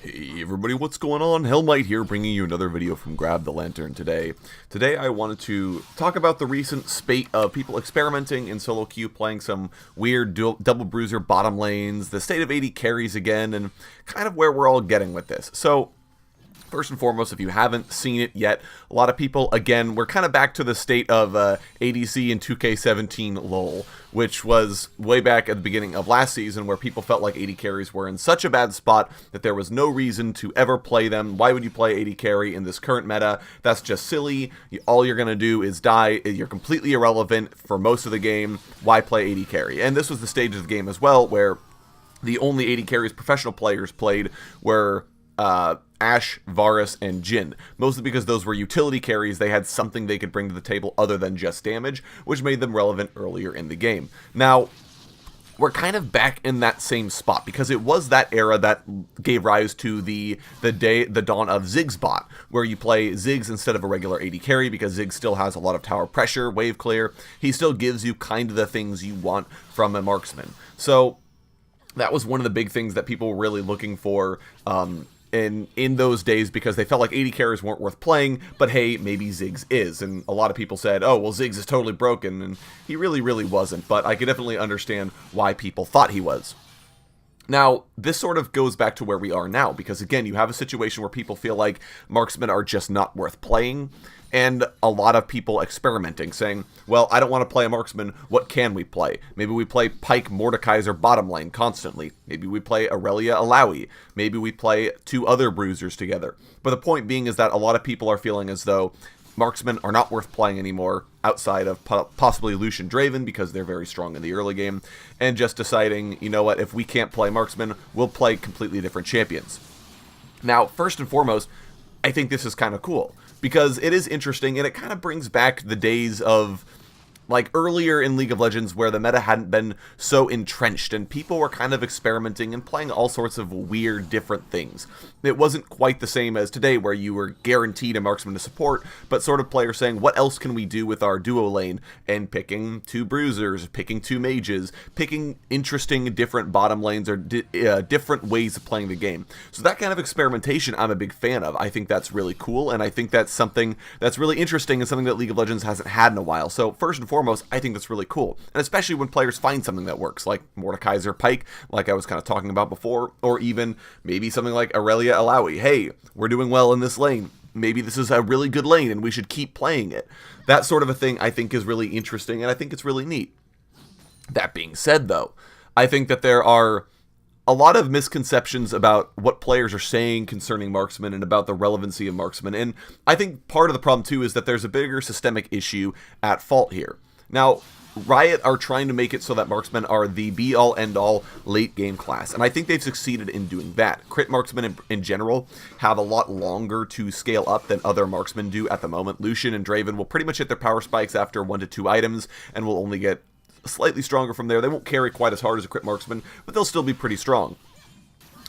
Hey everybody, what's going on? Hellmite here, bringing you another video from Grab the Lantern today. Today I wanted to talk about the recent spate of people experimenting in solo queue, playing some weird double bruiser bottom lanes, the state of 80 carries again, and kind of where we're all getting with this. So, first and foremost, if you haven't seen it yet, a lot of people, again, we're kind of back to the state of ADC and 2K17 LOL, which was way back at the beginning of last season where people felt like 80 carries were in such a bad spot that there was no reason to ever play them. Why would you play 80 carry in this current meta? That's just silly. All you're going to do is die. You're completely irrelevant for most of the game. Why play 80 carry? And this was the stage of the game as well where the only 80 carries professional players played were Ashe, Varus, and Jhin. Mostly because those were utility carries, they had something they could bring to the table other than just damage, which made them relevant earlier in the game. Now, we're kind of back in that same spot, because it was that era that gave rise to the dawn of Ziggs bot, where you play Ziggs instead of a regular 80 carry, because Ziggs still has a lot of tower pressure, wave clear. He still gives you kind of the things you want from a marksman. So, that was one of the big things that people were really looking for in those days, because they felt like 80 carries weren't worth playing, but hey, maybe Ziggs is. And a lot of people said, oh, well, Ziggs is totally broken, and he really wasn't, but I could definitely understand why people thought he was. Now, this sort of goes back to where we are now, because again, you have a situation where people feel like marksmen are just not worth playing, and a lot of people experimenting, saying, well, I don't want to play a marksman, what can we play? Maybe we play Pyke, Mordekaiser, bottom lane constantly. Maybe we play Aurelia, Alawi. Maybe we play two other bruisers together. But the point being is that a lot of people are feeling as though marksmen are not worth playing anymore, outside of possibly Lucian Draven, because they're very strong in the early game, and just deciding, you know what, if we can't play marksmen, we'll play completely different champions. Now, first and foremost, I think this is kind of cool, because it is interesting, and it kind of brings back the days of, like, earlier in League of Legends where the meta hadn't been so entrenched, and people were kind of experimenting and playing all sorts of weird, different things. It wasn't quite the same as today, where you were guaranteed a marksman to support, but sort of players saying, what else can we do with our duo lane? And picking two bruisers, picking two mages, picking interesting different bottom lanes, or different ways of playing the game. So that kind of experimentation I'm a big fan of. I think that's really cool, and I think that's something that's really interesting and something that League of Legends hasn't had in a while. So first and foremost, I think that's really cool, and especially when players find something that works, like Mordekaiser, Pyke, like I was kind of talking about before, or even maybe something like Aurelia, Alawi. Hey, we're doing well in this lane. Maybe this is a really good lane, and we should keep playing it. That sort of a thing I think is really interesting, and I think it's really neat. That being said, though, I think that there are a lot of misconceptions about what players are saying concerning marksmen and about the relevancy of marksmen, and I think part of the problem too is that there's a bigger systemic issue at fault here. Now, Riot are trying to make it so that marksmen are the be-all, end-all late game class, and I think they've succeeded in doing that. Crit marksmen in general have a lot longer to scale up than other marksmen do at the moment. Lucian and Draven will pretty much hit their power spikes after 1 to 2 items, and will only get slightly stronger from there. They won't carry quite as hard as a crit marksman, but they'll still be pretty strong.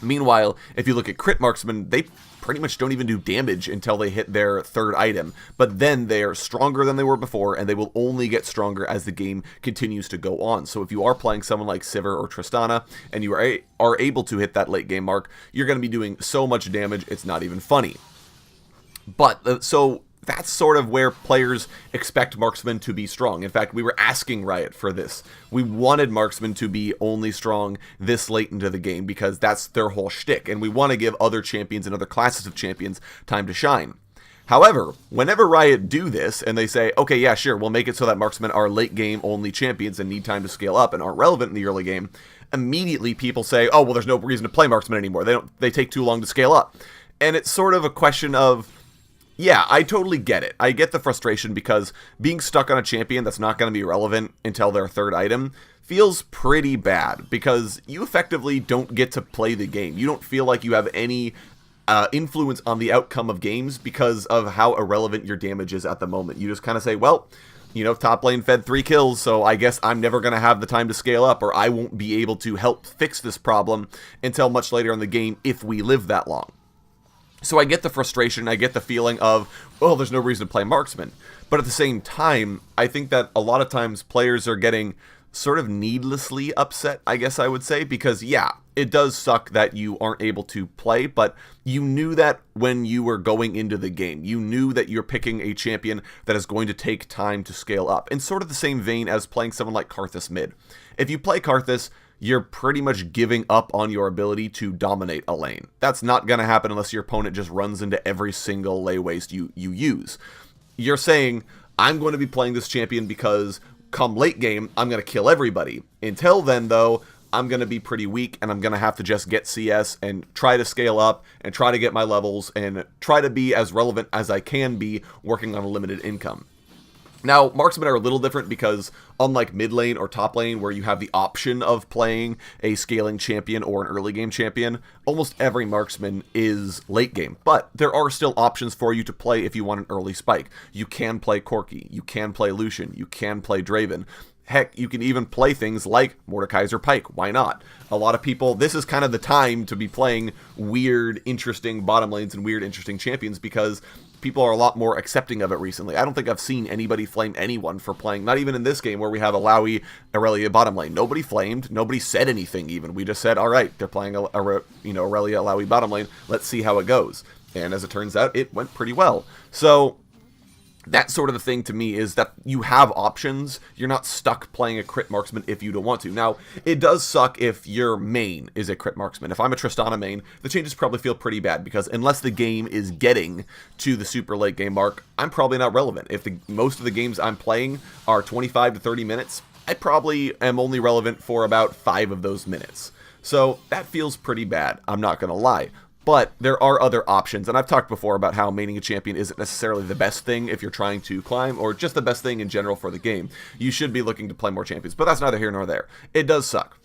Meanwhile, if you look at crit marksmen, they pretty much don't even do damage until they hit their 3rd item, but then they are stronger than they were before, and they will only get stronger as the game continues to go on. So if you are playing someone like Sivir or Tristana, and you are able to hit that late game mark, you're going to be doing so much damage, it's not even funny. But, so that's sort of where players expect marksmen to be strong. In fact, we were asking Riot for this. We wanted marksmen to be only strong this late into the game, because that's their whole shtick, and we want to give other champions and other classes of champions time to shine. However, whenever Riot do this, and they say, okay, yeah, sure, we'll make it so that marksmen are late game only champions and need time to scale up and aren't relevant in the early game, immediately people say, oh, well, there's no reason to play marksmen anymore. They take too long to scale up. And it's sort of a question of, yeah, I totally get it. I get the frustration, because being stuck on a champion that's not going to be relevant until their 3rd item feels pretty bad, because you effectively don't get to play the game. You don't feel like you have any influence on the outcome of games because of how irrelevant your damage is at the moment. You just kind of say, well, you know, top lane fed 3 kills, so I guess I'm never going to have the time to scale up, or I won't be able to help fix this problem until much later in the game if we live that long. So I get the frustration, I get the feeling of, well, there's no reason to play marksman. But at the same time, I think that a lot of times players are getting sort of needlessly upset, I guess I would say, because yeah, it does suck that you aren't able to play, but you knew that when you were going into the game. You knew that you're picking a champion that is going to take time to scale up. In sort of the same vein as playing someone like Karthus mid. If you play Karthus, you're pretty much giving up on your ability to dominate a lane. That's not going to happen unless your opponent just runs into every single lay waste you use. You're saying, I'm going to be playing this champion because come late game, I'm going to kill everybody. Until then, though, I'm going to be pretty weak, and I'm going to have to just get CS and try to scale up and try to get my levels and try to be as relevant as I can be working on a limited income. Now, marksmen are a little different because unlike mid lane or top lane where you have the option of playing a scaling champion or an early game champion, almost every marksman is late game. But there are still options for you to play if you want an early spike. You can play Corki, you can play Lucian, you can play Draven. Heck, you can even play things like Mordekaiser Pike. Why not? A lot of people, this is kind of the time to be playing weird, interesting bottom lanes and weird, interesting champions because people are a lot more accepting of it recently. I don't think I've seen anybody flame anyone for playing, not even in this game where we have Alawi, Aurelia bottom lane. Nobody flamed. Nobody said anything even. We just said, all right, they're playing Aurelia, Alawi bottom lane. Let's see how it goes. And as it turns out, it went pretty well. So that's sort of the thing to me is that you have options. You're not stuck playing a crit marksman if you don't want to. Now, it does suck if your main is a crit marksman. If I'm a Tristana main, the changes probably feel pretty bad because unless the game is getting to the super late game mark, I'm probably not relevant. If most of the games I'm playing are 25 to 30 minutes, I probably am only relevant for about 5 of those minutes. So that feels pretty bad, I'm not going to lie. But there are other options, and I've talked before about how maining a champion isn't necessarily the best thing if you're trying to climb, or just the best thing in general for the game. You should be looking to play more champions, but that's neither here nor there. It does suck.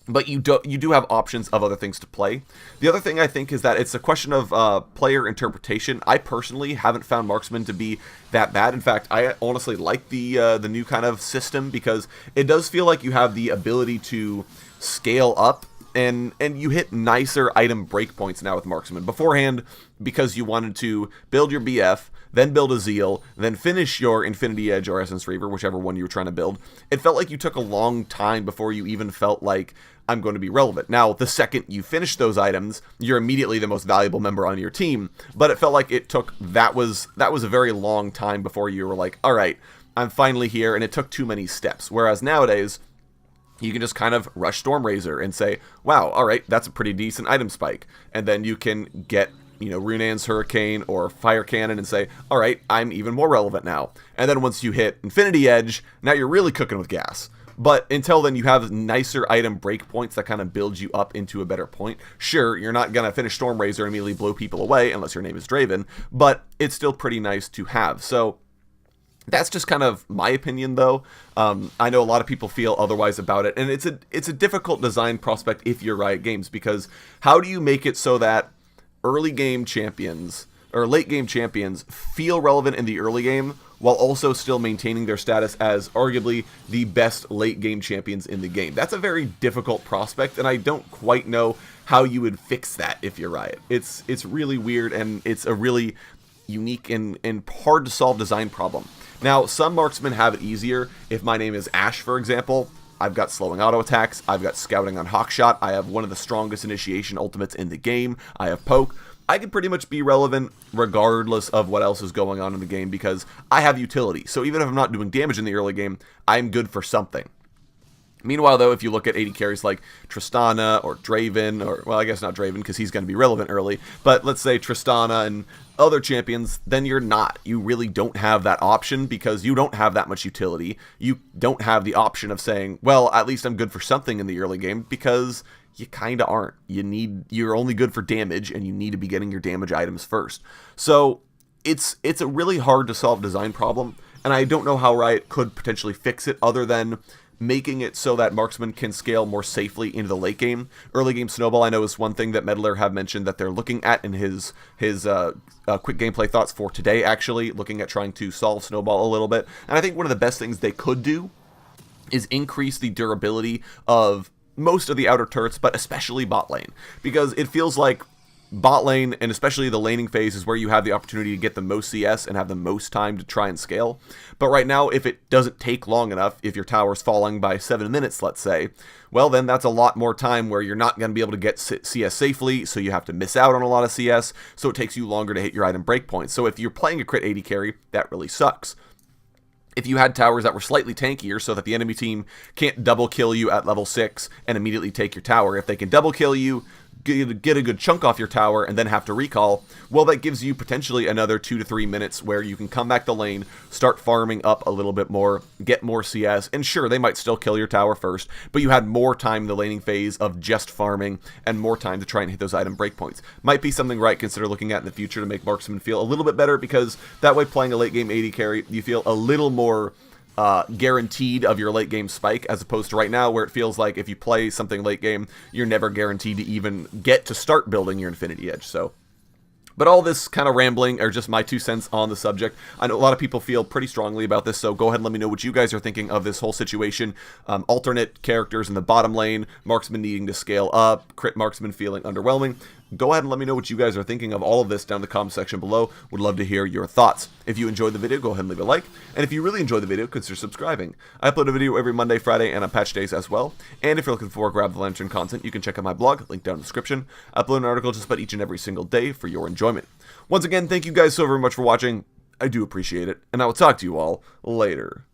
But you do have options of other things to play. The other thing I think is that it's a question of player interpretation. I personally haven't found marksman to be that bad. In fact, I honestly like the new kind of system because it does feel like you have the ability to scale up and you hit nicer item breakpoints now with marksman. Beforehand, because you wanted to build your BF, then build a Zeal, then finish your Infinity Edge or Essence Reaver, whichever one you were trying to build, it felt like you took a long time before you even felt like I'm going to be relevant. Now, the second you finish those items, you're immediately the most valuable member on your team, but it felt like it took, that was a very long time before you were like, all right, I'm finally here, and it took too many steps. Whereas nowadays, you can just kind of rush Stormrazor and say, wow, all right, that's a pretty decent item spike. And then you can get, Runan's Hurricane or Fire Cannon and say, all right, I'm even more relevant now. And then once you hit Infinity Edge, now you're really cooking with gas. But until then, you have nicer item breakpoints that kind of build you up into a better point. Sure, you're not going to finish Stormrazor and immediately blow people away unless your name is Draven, but it's still pretty nice to have. So that's just kind of my opinion, though. I know a lot of people feel otherwise about it, and it's a difficult design prospect if you're Riot Games, because how do you make it so that early game champions or late game champions feel relevant in the early game while also still maintaining their status as arguably the best late game champions in the game? That's a very difficult prospect, and I don't quite know how you would fix that if you're Riot. It's really weird, and it's a really unique and hard to solve design problem. Now, some marksmen have it easier. If my name is Ashe, for example, I've got slowing auto attacks, I've got scouting on Hawkshot, I have one of the strongest initiation ultimates in the game, I have poke. I can pretty much be relevant regardless of what else is going on in the game because I have utility. So even if I'm not doing damage in the early game, I'm good for something. Meanwhile, though, if you look at AD carries like Tristana or Draven, or, well, I guess not Draven because he's going to be relevant early, but let's say Tristana and other champions, then you're not. You really don't have that option because you don't have that much utility. You don't have the option of saying, well, at least I'm good for something in the early game because you kind of aren't. You're only good for damage, and you need to be getting your damage items first. So it's a really hard to solve design problem, and I don't know how Riot could potentially fix it other than making it so that marksmen can scale more safely into the late game. Early game snowball, I know, is one thing that Meddler have mentioned that they're looking at in his quick gameplay thoughts for today, actually, looking at trying to solve snowball a little bit. And I think one of the best things they could do is increase the durability of most of the outer turrets, but especially bot lane, because it feels like bot lane, and especially the laning phase, is where you have the opportunity to get the most CS and have the most time to try and scale. But right now, if it doesn't take long enough, if your tower's falling by 7 minutes, let's say, well, then that's a lot more time where you're not going to be able to get CS safely, so you have to miss out on a lot of CS, so it takes you longer to hit your item breakpoints. So if you're playing a crit AD carry, that really sucks. If you had towers that were slightly tankier so that the enemy team can't double kill you at level 6 and immediately take your tower, if they can double kill you, get a good chunk off your tower, and then have to recall, well, that gives you potentially another 2 to 3 minutes where you can come back to lane, start farming up a little bit more, get more CS, and sure, they might still kill your tower first, but you had more time in the laning phase of just farming and more time to try and hit those item breakpoints. Might be something right consider looking at in the future to make marksmen feel a little bit better, because that way playing a late game AD carry, you feel a little more guaranteed of your late game spike, as opposed to right now where it feels like if you play something late game, you're never guaranteed to even get to start building your Infinity Edge. So, but all this kind of rambling are just my 2 cents on the subject. I know a lot of people feel pretty strongly about this, so go ahead and let me know what you guys are thinking of this whole situation. Alternate characters in the bottom lane, marksman needing to scale up, crit marksman feeling underwhelming. Go ahead and let me know what you guys are thinking of all of this down in the comment section below. Would love to hear your thoughts. If you enjoyed the video, go ahead and leave a like. And if you really enjoyed the video, consider subscribing. I upload a video every Monday, Friday, and on patch days as well. And if you're looking for Grab the Lantern content, you can check out my blog, link down in the description. I upload an article just about each and every single day for your enjoyment. Once again, thank you guys so very much for watching. I do appreciate it, and I will talk to you all later.